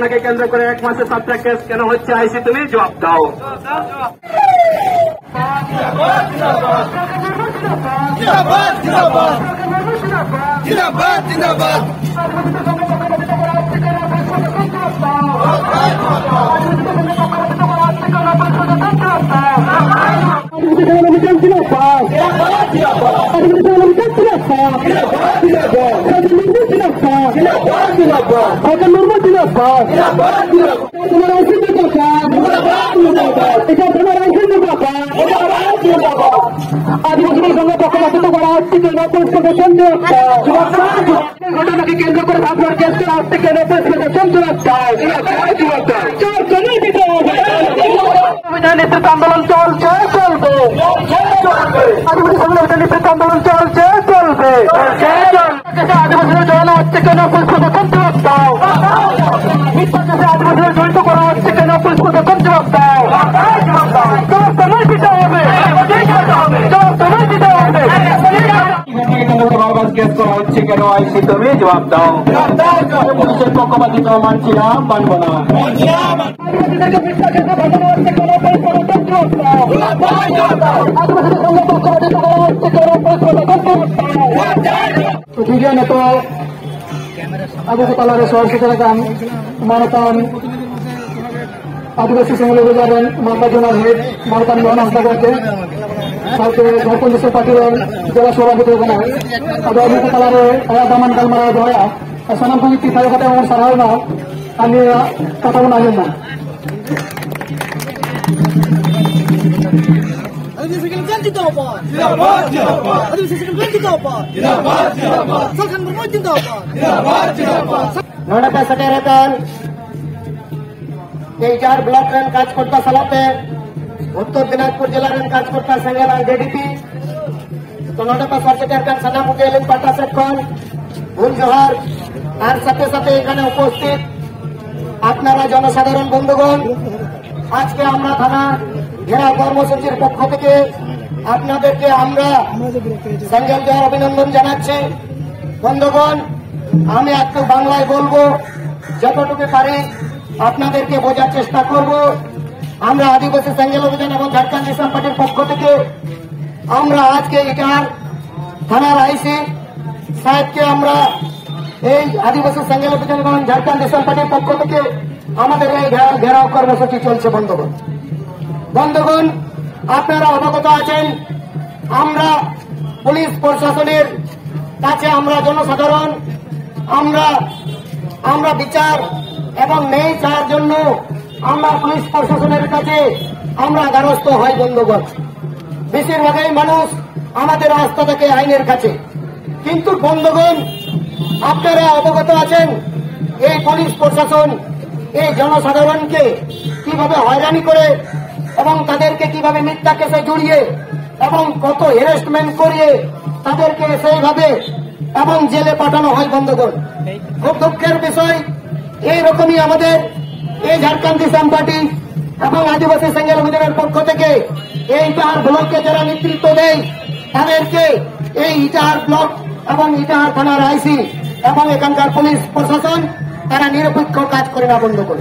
ঘটনাকে কেন্দ্র করে 1 মাসের সাবজেক্ট কেস কেন হচ্ছে আইসি তুমি জবাব দাও। আদিবাসী সঙ্গে পক্ষপাতিত করা হচ্ছে কেন পুলিশ প্রশাসন ঘটনাকে কেন্দ্র করে ভাবনার কেস করা হচ্ছে কেন পুলিশ প্রশাসন নেতৃত্ব আন্দোলন চলছে চলবে, আদিবাসী সংগঠনের নেতৃত্ব আন্দোলন চলছে চলবে, আদিবাসীরা জড়ানো হচ্ছে কেন পুলিশ প্রশাসন জবাব দাও, মিথ্যা কেসে আদিবাসীরা জড়িত করা হচ্ছে কেন পুলিশ প্রশাসন জবাব দাও, জবাব তোমার দিতে হবে, জবাব তোমার দিতে হবে। কেস করা হচ্ছে কেন আইসি তুমি জবাব দাও। পুলিশের পক্ষপাতিত্ব মানছি না, মানব না। Tujuan itu aku kepala resor sekarang maraton আদিবাসী সংঘ যাবেন মাল্লাজনার হেড মালকান মোহন আস্তাগাতে সাথে ঝাড়খণ্ড দেশের পার্টির জেলা সভাপতি ওখানে আদৌ আমি কপালারে দামান কালমারা দয়া সানাম সঙ্গে কি থাকে আমার সারা না আমি কথা বলা না। নড়াটা সেটারেতন এই 4 ব্লক রেন কাজ করতা সালাতে উত্তর দিনাজপুর জেলা রেন কাজ করতা সেঙ্গেল আর জেডিপি তো নড়াটা সরকার কান সানা মুগেলিন পাটা সেকন ভুল জোহার আর সাথে সাথে এখানে উপস্থিত আপনারা জনসাধারণ বন্ধুগণ, আজকে আমরা থানা ঘেরাও কর্মসূচির পক্ষ থেকে আপনাদেরকে আমরা সেঙ্গেল জোহার অভিনন্দন জানাচ্ছি। বন্ধুগণ, আমি একটু বাংলায় বলবো, যতটুকু পারি আপনাদেরকে বোঝার চেষ্টা করব। আমরা আদিবাসী সেঙ্গেল অভিযান এবং ঝাড়খণ্ড কিষাণ পার্টির পক্ষ থেকে আমরা আজকে ইটার থানার আইসি সাহেবকে আমরা এই আদিবাসী সেঙ্গেল অভিযান এবং ঝাড়খণ্ড কিষাণ পার্টির পক্ষ থেকে আমাদের এই ঘেরাও কর্মসূচি চলছে। বন্ধুগণ, আপনারা অবগত আছেন, আমরা পুলিশ প্রশাসনের কাছে আমরা জনসাধারণ আমরা বিচার এবং ন্যায় চাওয়ার জন্য আমরা পুলিশ প্রশাসনের কাছে আমরা দ্বারস্থ হই। বন্ধুগণ, বেশিরভাগই মানুষ আমাদের আস্থা থাকে আইনের কাছে, কিন্তু বন্ধুগণ আপনারা অবগত আছেন এই পুলিশ প্রশাসন এই জনসাধারণকে কিভাবে হয়রানি করে এবং তাদেরকে কিভাবে মিথ্যা কেসে জড়িয়ে এবং কত হ্যারাসমেন্ট করিয়ে তাদেরকে সেইভাবে এবং জেলে পাঠানো হয়। বন্ধুগণ, খুব দুঃখের বিষয়, এইরকমই আমাদের এই ঝাড়খণ্ড কিষাণ পার্টি এবং আদিবাসী সেঙ্গেল অভিযানের পক্ষ থেকে এই ইটাহার ব্লককে যারা নেতৃত্ব দেয় তাদেরকে এই ইটাহার ব্লক এবং ইটাহার থানার আইসি এবং এখানকার পুলিশ প্রশাসন তারা নিরপেক্ষ কাজ করে না। বন্ধুগণ,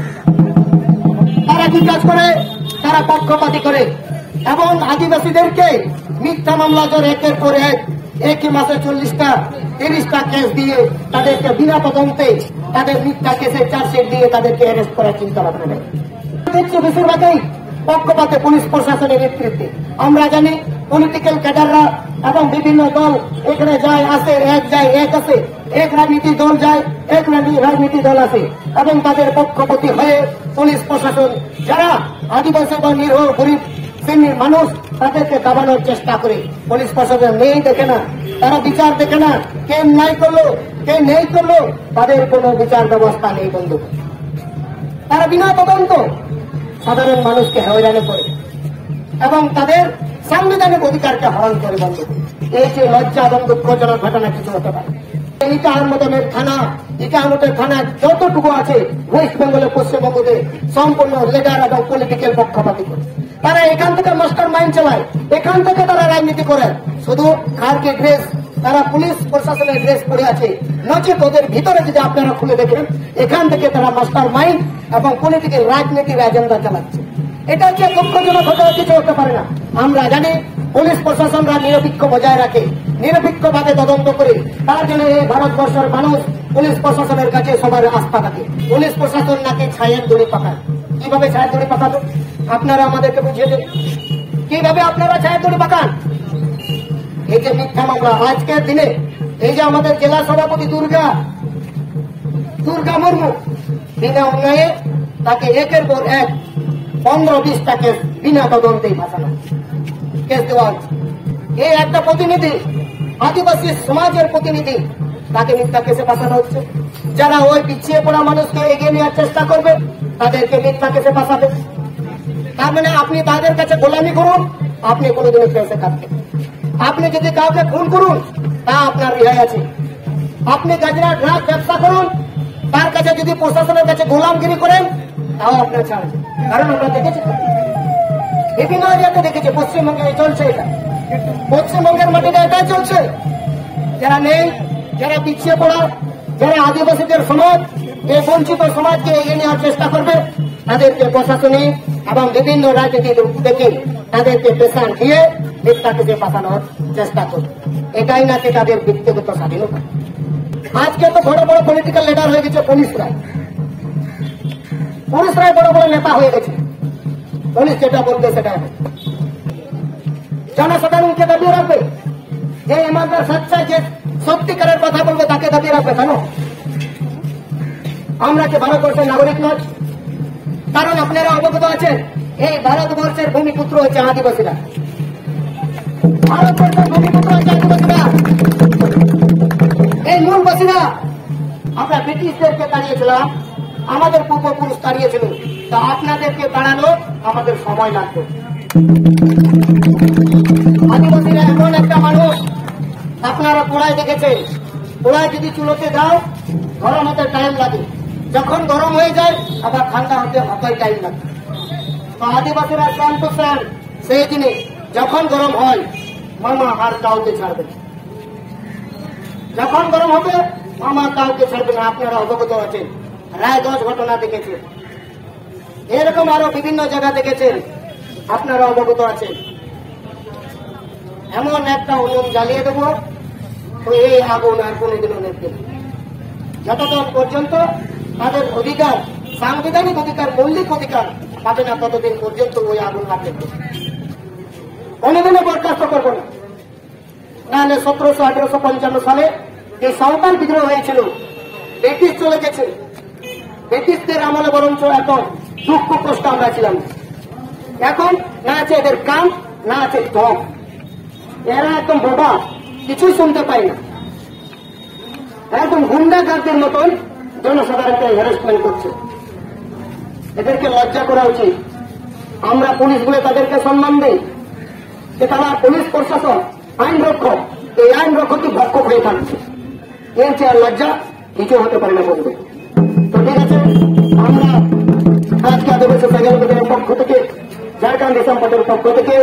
তারা কি কাজ করে? তারা পক্ষপাতী করে এবং আদিবাসীদেরকে মিথ্যা মামলা করে একের পর একই মাসে 40টা 30টা কেস দিয়ে তাদেরকে বিনা তদন্তে তাদের মিথ্যা কেসে চার্জশিট দিয়ে তাদেরকে অ্যারেস্ট করার চিন্তা ভাবনা নেই। দেখছি বেশিরভাগই পক্ষপাতে পুলিশ প্রশাসনের নেতৃত্বে। আমরা জানি পলিটিক্যাল ক্যাডাররা এবং বিভিন্ন দল এখানে যায় আসে, এক যায় এক আসে, এক রাজনীতি দল যায় এক রাজনীতি দল আসে এবং তাদের পক্ষপাতী হয়ে পুলিশ প্রশাসন যারা আদিবাসী বা নিরীহ গরিব শ্রেণীর মানুষ তাদেরকে দাবানোর চেষ্টা করে। পুলিশ প্রশাসন নেই দেখে না, তারা বিচার দেখে না, কে ন্যায় করলো কে নেই করলো তাদের কোনো বিচার ব্যবস্থা নেই। বন্ধু, তারা বিনা তদন্ত সাধারণ মানুষকে হয়রানি করে এবং তাদের সাংবিধানিক অধিকারকে হরণ করে। বন্ধু, এই যে লজ্জা এবং দুঃখজনক ঘটনা কিছু হতে পারে। ইটাহার থানা যতটুকু আছে ওয়েস্ট বেঙ্গলের পশ্চিমবঙ্গতে সম্পূর্ণ লিডার এবং পলিটিক্যাল পক্ষপাতী করে। তারা এখান থেকে মাস্টার মাইন্ড চালায়, এখান থেকে তারা রাজনীতি করে, শুধু খারকে ড্রেস তারা পুলিশ প্রশাসনের ড্রেস পরে আছে, নচেত ওদের ভিতরে যদি আপনারা খুলে দেখেন এখান থেকে তারা মাস্টার মাইন্ড এবং পলিটিক্যাল রাজনীতির এজেন্ডা চালাচ্ছে। এটা হচ্ছে দুঃখজনক, হতে কিছু হতে পারে না। আমরা জানি পুলিশ প্রশাসনরা নিরপেক্ষ বজায় রাখে, নিরপেক্ষভাবে তদন্ত করে, তার জন্য এই ভারতবর্ষের মানুষ পুলিশ প্রশাসনের কাছে সবার আস্থা থাকে। পুলিশ প্রশাসন নাকি ছায়ের দড়ি পাকায়। কিভাবে ছায়ের দড়ি পাকাবে আপনারা আমাদেরকে বুঝিয়ে দেন, কিভাবে আপনারা ছায়ের দড়ি পাকান? এই যে মিথ্যা মামলা আজকের দিনে, এই যে আমাদের জেলা সভাপতি দুর্গা মুর্মু বিনা অন্যায়ে তাকে একের পর এক 15-20টা কেস বিনা তদন্তেই ফাঁসানো কেস দেওয়া হচ্ছে। এই একটা প্রতিনিধি, আদিবাসী সমাজের প্রতিনিধি, তাকে মিথ্যা কেসে ফাঁসানো হচ্ছে। যারা ওই পিছিয়ে পড়া মানুষকে এগিয়ে নেওয়ার চেষ্টা করবে তাদেরকে মিথ্যা কেসে ফাঁসাবে। তার মানে আপনি তাদের কাছে গোলামি করুন, আপনি কোনোদিনও কেসে কাটবেন। আপনি যদি কাউকে খুন করুন তা আপনার রেহাই আছে। আপনি গাজরা ড্রাগ ব্যবসা করুন, তার কাছে যদি প্রশাসনের কাছে গোলামগিরি করেন তাও আপনার ছাড়। কারণ আমরা দেখেছি বিভিন্ন জায়গাতে দেখেছি, পশ্চিমবঙ্গে চলছে এটা, পশ্চিমবঙ্গের মাটিতে এটাই চলছে। যারা নেই, যারা পিছিয়ে পড়া, যারা আদিবাসীদের সমাজ, এই বঞ্চিত সমাজকে এগিয়ে নেওয়ার চেষ্টা করবে তাদেরকে প্রশাসনিক এবং বিভিন্ন রাজনীতির দেখে তাদেরকে প্রেশার দিয়ে মিথ্যা কেসে ফাঁসানোর চেষ্টা করবে। এটাই নাকি তাদের ব্যক্তিগত স্বাধীনতা। আজকে তো বড় বড় পলিটিক্যাল লিডার হয়ে গেছে পুলিশরাই বড় বড় নেতা হয়ে গেছে। পুলিশ যেটা বলবে সেটা জনসাধারণকে দাবিয়ে রাখবে, যে আমাদের সচ্চা যে সত্যিকারের কথা বলবে তাকে দাবিয়ে রাখবে। কেন? আমরা কি ভারতবর্ষের নাগরিক নয়? কারণ আপনারা অবগত আছেন এই ভারতবর্ষের ভূমিপুত্র হচ্ছে আদিবাসীরা। ভারতবর্ষের ভূমিপুত্র হচ্ছে আদিবাসীরা, এই মূলবাসীরা। আমরা ব্রিটিশদেরকে তাড়িয়েছিলাম, আমাদের পূর্বপুরুষ তাড়িয়েছিল, তা আপনাদেরকে তাড়ানো আমাদের সময় লাগবে। আদিবাসীরা এমন একটা মানুষ, আপনারা পোড়ায় দেখেছেন, পোড়ায় যদি চুলোতে দাও গরম হতে টাইম লাগে, যখন গরম হয়ে যায় আবার ঠান্ডা হতে অতই টাইম লাগে। তো আদিবাসীরা স্নান তো স্নান সেই দিনে যখন গরম হয় মামা আর কাউকে ছাড়বে না, যখন গরম হবে মামা কাউকে ছাড়বে না। আপনারা অবগত আছেন, রায়গঞ্জ ঘটনা দেখেছেন, এরকম আরো বিভিন্ন জায়গা দেখেছেন, আপনারা অবগত আছেন। এমন একটা উনুন জ্বালিয়ে দেবো তো এই আগুন আর কোনোদিনও নেবে না। যতক্ষণ পর্যন্ত তাদের অধিকার, সাংবিধানিক অধিকার, মৌলিক অধিকার পাবে না ততদিন পর্যন্ত ওই আগুন লাগবে, কোনোদিনও বরখাস্ত করবো না। নাহলে 1700-1855 সালে যে সাঁওতাল বিদ্রোহ হয়েছিল, ব্রিটিশ চলে গেছে, ব্রিটিশদের আমলে বরঞ্চ এখন দুঃখ কষ্ট আমরা ছিলাম। এখন না আছে এদের কান, না আছে দম, এরা একদম বোবা, কিছুই শুনতে পায় না, একদম গুন্ডাগারদের মতন জনসাধারণকে হ্যারাসমেন্ট করছে। এদেরকে লজ্জা করা উচিত। আমরা পুলিশগুলো তাদেরকে সম্মান দিই, যে তারা পুলিশ প্রশাসন আইন রক্ষক, এই আইন রক্ষকই ভক্ষক হয়ে থাকছে। এর চেয়ে আর লজ্জা কিছু হতে পারে না বলবে। তো ঠিক আছে, আমরা আজকে আদিবাসী সংগঠনের পক্ষ থেকে, ঝাড়খণ্ড সম্পাদের পক্ষ থেকে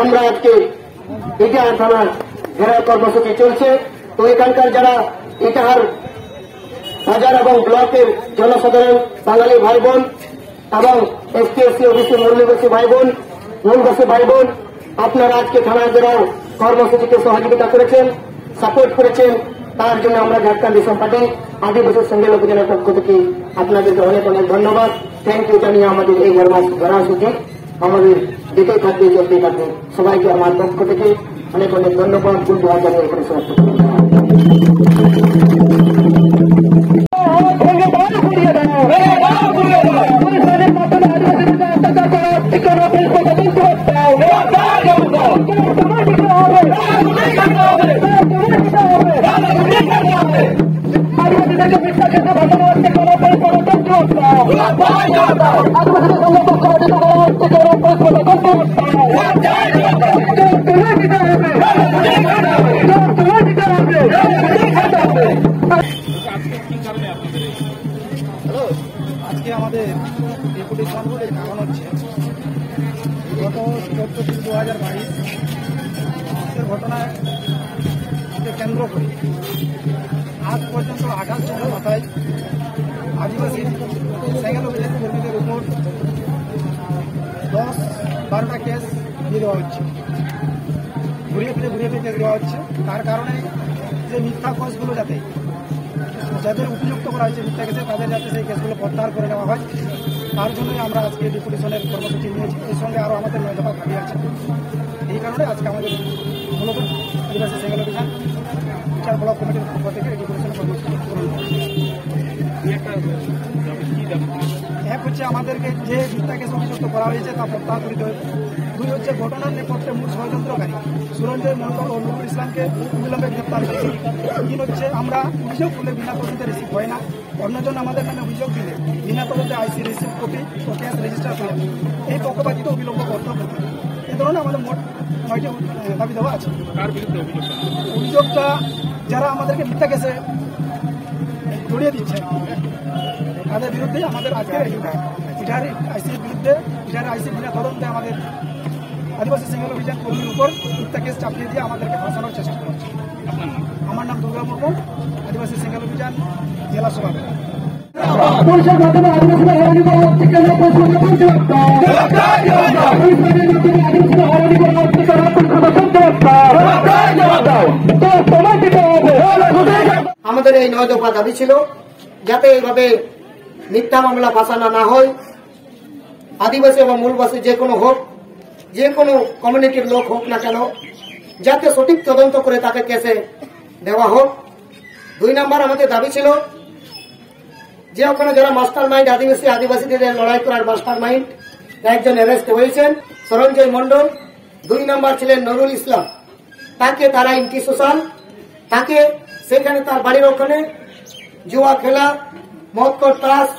আমরা আজকে ইটাহার থানার ঘেরাও কর্মসূচি চলছে। তো এখানকার যারা ইটাহার বাজার এবং ব্লকের জনসাধারণ, বাঙালি ভাই বোন এবং এসটি এসসি ওবিসি মূল্যবাসী ভাই বোন, মূলবাসী ভাই বোন, আপনারা আজকে থানার ঘেরাও কর্মসূচিতে সহযোগিতা করেছেন, সাপোর্ট করেছেন, তার জন্য আমরা ঝাড়খণ্ড পার্টি আদিবাসী সংঘের উপজেলার পক্ষ থেকে আপনাদেরকে অনেক অনেক ধন্যবাদ, থ্যাংক ইউ জানিয়ে আমাদের এই কর্মসূচি আমাদের যেতেই থাকবে, চলতেই থাকবে। সবাইকে আমার পক্ষ থেকে অনেক অনেক ধন্যবাদ, গুড দোয়া জানিয়ে এখানে সমাপ্ত করছি। আজকে আমাদের ডেপুটেশন বলে কারণ হচ্ছে গত 14-2022 ঘটনায় কে কেন্দ্র করে আজ পর্যন্ত 28 জনের মাথায় আদিবাসী সাইকেল অভিযান কর্মীদের উপর 10-12টা কেস দিয়ে দেওয়া হচ্ছে, ঘুরিয়ে ফিরে কেস দেওয়া হচ্ছে। তার কারণে যে মিথ্যা কেসগুলো যাদের উপযুক্ত করা হয়েছে মিথ্যা কেসে, তাদের যাতে সেই কেসগুলো প্রত্যাহার করে নেওয়া হয়, তার জন্যই আমরা আজকে ডেপুটেশনের কর্মসূচি নিয়েছি। এর সঙ্গে আরও আমাদের 9 দফা দাবি আছে। এই কারণে আজকে আমাদের মূলত আদিবাসী সাইকেল অভিযান বিচার ব্লক কমিটির পক্ষ থেকে ডেপুটেশন কর্মসূচি গ্রহণ করেছে। এক হচ্ছে আমাদেরকে যে মিথ্যা কেস অভিযুক্ত করা হয়েছে তা প্রত্যাহার করতে হবে। 2 হচ্ছে ঘটনার নেপথ্যে মূল ষড়যন্ত্রকারী সুরঞ্জয় মন্ডল ও নুরুল ইসলামকে অবিলম্বে গ্রেপ্তার করেছি। 3 হচ্ছে আমরা অভিযোগ করলে বিনা তদন্তে রিসিভ হয় না, অন্যজন আমাদের নামে অভিযোগ দিলে বিনা তদন্তে আইসি রিসিভ কপি ও কেস রেজিস্টার করে এই পক্ষপাতিত অবিলম্ব করতে হবে। এই ধরনের আমাদের মোট 9টি দাবি দেওয়া আছে। অভিযোগটা যারা আমাদেরকে মিথ্যা কেসে জড়িয়ে দিচ্ছে তাদের বিরুদ্ধে আমাদের আজকের ইটার আইসির বিরুদ্ধে আইসি বিনা তদন্তে আমাদের আদিবাসী সাইকেল অভিযান কর্মীর উপর মিথ্যা কেস চাপিয়ে দিয়ে আমাদেরকে ফাঁসানোর চেষ্টা করছে। আমার নাম দুর্গা মুর্মু, আদিবাসী সাইকেল অভিযান জেলা সভাপতি। আমাদের এই 9 দফা দাবি ছিল যাতে এইভাবে মিথ্যা মামলা ফাঁসানো না হয়। আদিবাসী এবং মূলবাসী যে কোনো হোক, যে কোনো কমিউনিটির লোক হোক না কেন, যাতে সঠিক তদন্ত করে তাকে কেসে দেওয়া হোক। 2 নম্বর আমাদের দাবি ছিল যে ওখানে যারা মাস্টার মাইন্ড আদিবাসীদের লড়াই করার মাস্টার মাইন্ড একজন অ্যারেস্ট হয়েছেন, সরঞ্জয় মন্ডল। 2 নম্বর ছিলেন নুরুল ইসলাম, তাকে তারা ইন্টি সোশ্যাল, তাকে সেখানে তার বাড়ির ওখানে জুয়া খেলা, মদকর তাস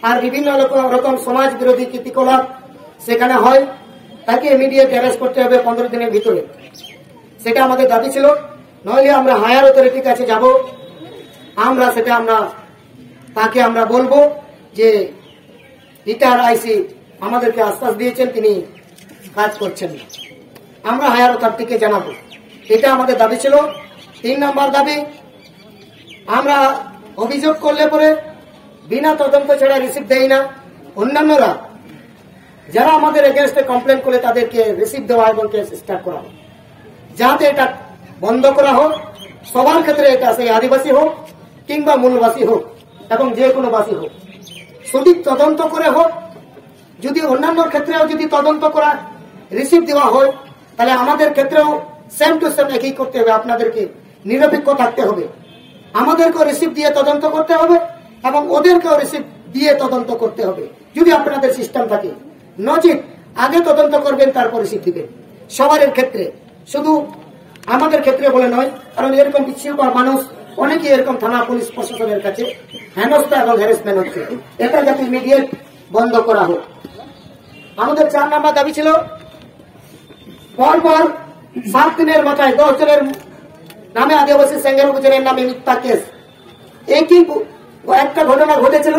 আর বিভিন্ন রকম সমাজ বিরোধী কীর্তিকলাপ সেখানে হয়, তাকে ইমিডিয়েট অ্যারেস্ট করতে হবে 15 দিনের ভিতরে। সেটা আমাদের দাবি ছিল। নইলে আমরা হায়ার অথরিটির কাছে যাব, তাকে আমরা বলবো যে রিটায়ার্ড আইসি আমাদেরকে আশ্বাস দিয়েছেন তিনি কাজ করছেন না, আমরা হায়ার অথরিটিকে জানাবো। এটা আমাদের দাবি ছিল। 3 নম্বর দাবি, আমরা অভিযোগ করলে পরে বিনা তদন্ত ছাড়া রিসিভ দেই না। অন্যান্যরা যারা আমাদের এগেনস্টে কমপ্লেন করে তাদেরকে রিসিভ দেওয়া এবং কেস স্টার্ট করা হোক, যাতে এটা বন্ধ করা হোক। সবার ক্ষেত্রে এটা সেই আদিবাসী হোক কিংবা মূলবাসী হোক এবং যে কোনো বাসী হোক, সঠিক তদন্ত করে হোক। যদি অন্যান্য ক্ষেত্রেও যদি তদন্ত করা রিসিভ দেওয়া হয়, তাহলে আমাদের ক্ষেত্রেও সেম টু সেম একই করতে হবে। আপনাদেরকে নিরপেক্ষ থাকতে হবে, আমাদেরকেও রিসিভ দিয়ে তদন্ত করতে হবে এবং ওদেরকেও রিসিভ দিয়ে তদন্ত করতে হবে যদি আপনাদের সিস্টেম থাকে। নচিত আগে তদন্ত করবেন তারপর রিসিভ দিবেন। সবার ক্ষেত্রে, শুধু আমাদের ক্ষেত্রে বলে নয়, কারণ এরকম বিচ্ছিন্ন মানুষ অনেকেই এরকম থানা পুলিশ প্রশাসনের কাছে হেনস্থা এবং হ্যারাসমেন্ট হচ্ছে, এটা যাতে ইমিডিয়েট বন্ধ করা হোক। আমাদের 4 নম্বর দাবি ছিল পরপর 7 দিনের মাথায় 10 জনের নামে আদিবাসী সাইকেল অভিযানের নামে মিথ্যা কেস। একই একটা ঘটনা ঘটেছিল,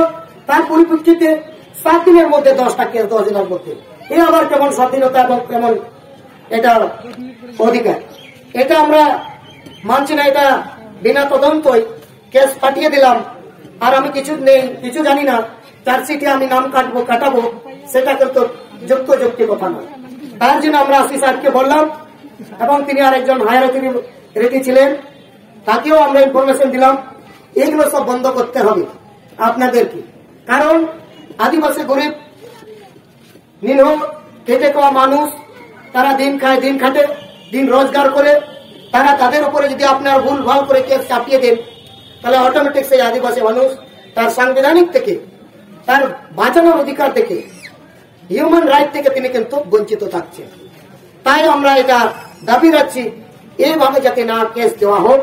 তার পরিপ্রেক্ষিতে 7 দিনের মধ্যে 10টা কেস 10 দিনের মধ্যে। এ আবার কেমন স্বাধীনতা এবং কেমন এটা অধিকার, এটা আমরা মানছি না। এটা বিনা তদন্তই কেস পাঠিয়ে দিলাম, আর আমি কিছু জানি না, চার্জশিটে আমি নাম কাটাবো, সেটা কিন্তু যুক্তি কথা নয়। তার জন্য আমরা আসি স্যারকে বললাম এবং তিনি আরেকজন হায়ার অথরিটি ছিলেন, তাকেও আমরা ইনফরমেশন দিলাম। এগুলো সব বন্ধ করতে হবে আপনাদেরকে, কারণ আদিবাসী গরিব নিরহ খেটে খাওয়া মানুষ, তারা দিন খায়, দিন খাটে, দিন রোজগার করে, তাদের উপরে যদি আপনার ভুল ভাল করে কেস চাপিয়ে দেন, তাহলে অটোমেটিক সেই আদিবাসী মানুষ তার সাংবিধানিক থেকে, তার বাঁচানোর অধিকার থেকে, হিউম্যান রাইট থেকে তিনি কিন্তু বঞ্চিত থাকছে। তাই আমরা এটা দাবি রাখছি, এইভাবে যাতে না কেস দেওয়া হোক,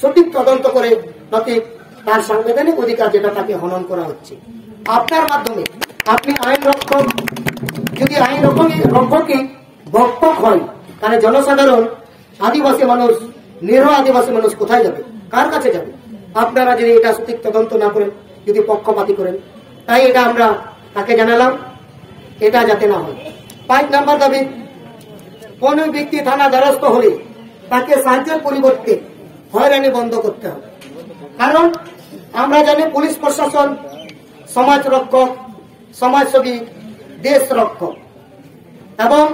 সঠিক তদন্ত করে, নতি তার সাংবিধানিক অধিকার যেটা তাকে হনন করা হচ্ছে। আপনার মাধ্যমে আপনি আইন রক্ষক, যদি আইন রক্ষকই বক্তক হয়, তাহলে জনসাধারণ, আদিবাসী মানুষ, নিরহ আদিবাসী মানুষ কোথায় যাবে, কার কাছে যাবে? আপনারা যদি এটা সঠিক তদন্ত না করেন, যদি পক্ষপাতী করেন, তাই এটা আমরা তাকে জানালাম, এটা যাতে না হয়। 5 নম্বর দাবি, কোন ব্যক্তি থানা দ্বারস্থ হলে তাকে সাহায্যের পরিবর্তে হয়রানি বন্ধ করতে হবে। কারণ আমরা জানি পুলিশ প্রশাসন সমাজ রক্ষক, সমাজসেবী, দেশ রক্ষক এবং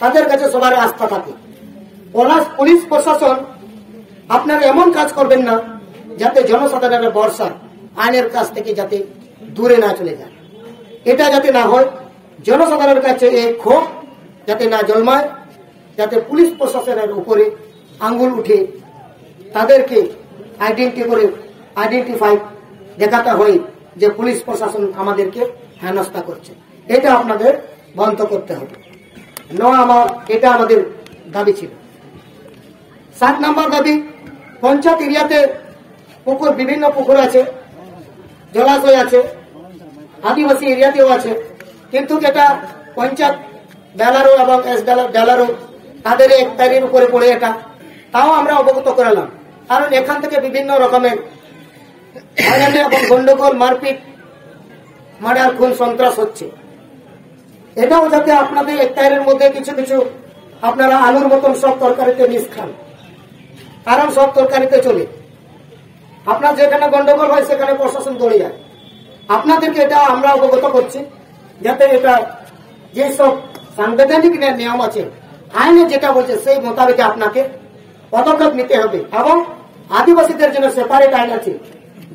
তাদের কাছে সবার আস্থা থাকে। পুলিশ প্রশাসন আপনারা এমন কাজ করবেন না যাতে জনসাধারণের ভরসা আইনের কাছ থেকে যাতে দূরে না চলে যায়। এটা যাতে না হয়, জনসাধারণের কাছে এই ক্ষোভ যাতে না জন্মায়, যাতে পুলিশ প্রশাসনের উপরে আঙ্গুল উঠে তাদেরকে আইডেন্টিফাই দেখাতে হয় যে পুলিশ প্রশাসন আমাদেরকে হেনস্থা করছে। এটা আপনাদের বন্ধ করতে হবে। এটা আমাদের দাবি ছিল। 7 নম্বর দাবি, পঞ্চায়েত এরিয়াতে পুকুর, বিভিন্ন পুকুর আছে, জলাশয় আছে, আদিবাসী এরিয়াতেও আছে, কিন্তু যেটা পঞ্চায়েত ডালারো এবং এস ডালারো তাদের একতারির উপরে পড়ে, এটা তাও আমরা অবগত করালাম। কারণ এখান থেকে বিভিন্ন রকমের এবং গন্ডগোল, মারপিট, মার্ডার, খুন, সন্ত্রাস হচ্ছে। এটাও যাতে আপনাদের একতারের মধ্যে কিছু কিছু আপনারা আলুর মতন সব তরকারিতে মিশ খান, কারণ সব তরকারিতে চলে। আপনার যেখানে গন্ডগোল হয় সেখানে প্রশাসন দৌড়ে যায়। আপনাদেরকে এটা আমরা অবগত করছি যাতে এটা যেসব সাংবিধানিক নিয়ম আছে, আইনে যেটা বলছে সেই মোতাবেক আপনাকে পদক্ষেপ নিতে হবে। এবং আদিবাসীদের জন্য সেপারেট আইন আছে,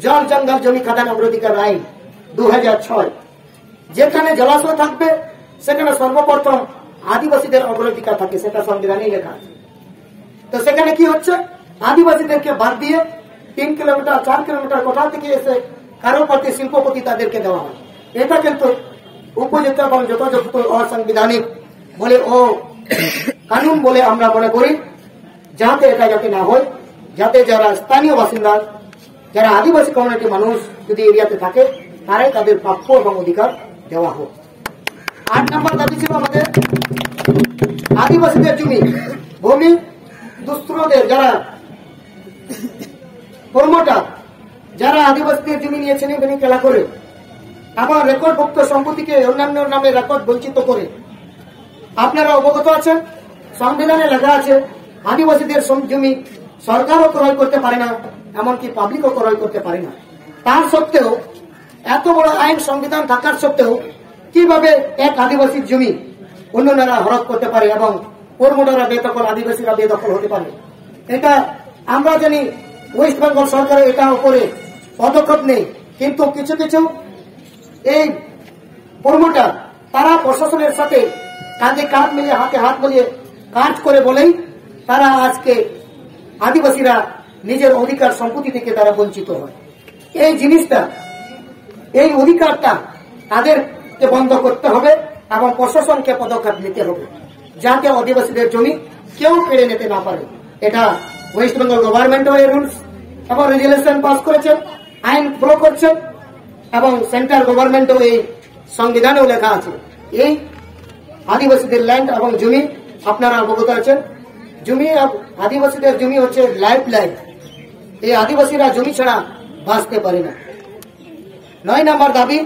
জল জঙ্গল জমি খাদান অগ্রাধিকার আইন 2006। যেখানে জলাশয় থাকবে সেখানে সর্বপ্রথম আদিবাসীদের অগ্রাধিকার থাকে, সেটা সংবিধানেই লেখা আছে। তো সেখানে কি হচ্ছে, আদিবাসীদেরকে বাদ দিয়ে 3 কিলোমিটার 4 কিলোমিটার কোথা থেকে এসে কারো প্রতি শিল্পপতি তাদেরকে দেওয়া হয়। এটা কিন্তু উপযুক্ত এবং যথাযথ অসাংবিধানিক বলে ও কানুন বলে আমরা মনে করি। যাতে এটা যাতে না হয়, যাতে যারা স্থানীয় বাসিন্দা, যারা আদিবাসী কমিউনিটি মানুষ যদি এরিয়াতে থাকে, তারাই তাদের প্রাপ্য এবং অধিকার দেওয়া হোক। 8 নম্বর দাবি ছিল আমাদের আদিবাসীদের জমি, ভূমি দুষ্কৃতদের যারা প্রমোটার, যারা আদিবাসীদের জমি নিয়েছেন এখানে খেলা করে আবার রেকর্ডভুক্ত সম্পত্তিকে অন্যান্য নামে রেকর্ড বঞ্চিত করে। আপনারা অবগত আছেন, সংবিধানে লেখা আছে আদিবাসীদের জমি সরকারও ক্রয় করতে পারে না, এমনকি পাবলিকও ক্রয় করতে পারে না। তার সত্ত্বেও, এত বড় আইন সংবিধান থাকার সত্ত্বেও কিভাবে এক আদিবাসীর জমি অন্যরা হরপ করতে পারে এবং প্রমোটাররা বেদখল, আদিবাসীরা বেদখল হতে পারে? এটা আমরা জানি ওয়েস্ট বেঙ্গল সরকারের এটা উপরে পদক্ষেপ নেই, কিন্তু কিছু কিছু এই প্রমোটার তারা প্রশাসনের সাথে কাঁধে কাঁধ মিলিয়ে, হাতে হাত মিলিয়ে কাজ করে বলেই তারা আজকে আদিবাসীরা নিজের অধিকার সম্পত্তি থেকে তারা বঞ্চিত হয়। এই জিনিসটা, এই অধিকারটা তাদেরকে বন্ধ করতে হবে এবং প্রশাসনকে পদক্ষেপ নিতে হবে যাতে আদিবাসীদের জমি কেউ কেড়ে নিতে না পারে। এটা ওয়েস্ট বেঙ্গল গভর্নমেন্টও এই রুলস এবং রেগুলেশন পাস করেছেন, আইন ফলো করছেন এবং সেন্ট্রাল গভর্নমেন্টও এই সংবিধানেও লেখা আছে এই আদিবাসীদের ল্যান্ড এবং জমি আপনারা অবগত আছেন। জমি, আদিবাসীদের জমি হচ্ছে লাইফ লাইন। এই আদিবাসীরা জমি ছাড়া বাঁচতে পারে না। 9 নম্বর দাবি,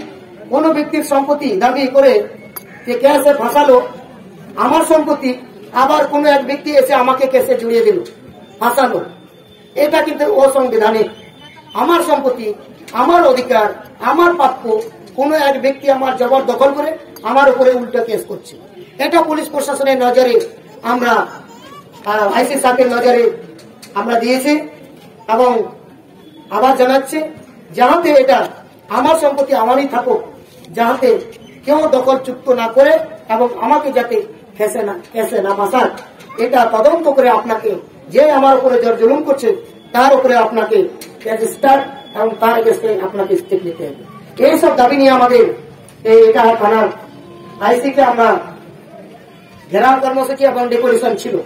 কোন ব্যক্তির সম্পত্তি দাবি করে যে কেসে ফাঁসালো আমার সম্পত্তি, আবার কোন এক ব্যক্তি এসে আমাকে কেসে জড়িয়ে দিল, ফাঁসালো, এটা কিন্তু অসাংবিধানিক। আমার সম্পত্তি, আমার অধিকার, আমার প্রাপ্য কোন এক ব্যক্তি আমার জবরদখল করে আমার উপরে উল্টো কেস করছে। এটা পুলিশ প্রশাসনের নজরে আমরা আইসি সাহেবের নজরে আমরা দিয়েছি এবং আবার জানাচ্ছি যাহাতে এটা আমার সম্পত্তি আমারই থাকুক, যাহাতে কেউ দখলযুক্ত না করে এবং আমাকে যাতে কেসে না ফাঁসান, এটা তদন্ত করে আপনাকে যে আমার উপরে যার জুলুম করছে তার উপরে আপনাকে রেজিস্টার এবং তার এগেইনস্টে আপনাকে স্টেপ নিতে হবে। এইসব দাবি নিয়ে আমাদের এই এটা থানার আইসিকে আমরা ঘেরাও কর্মসূচি এবং ডেপুটেশন ছিল।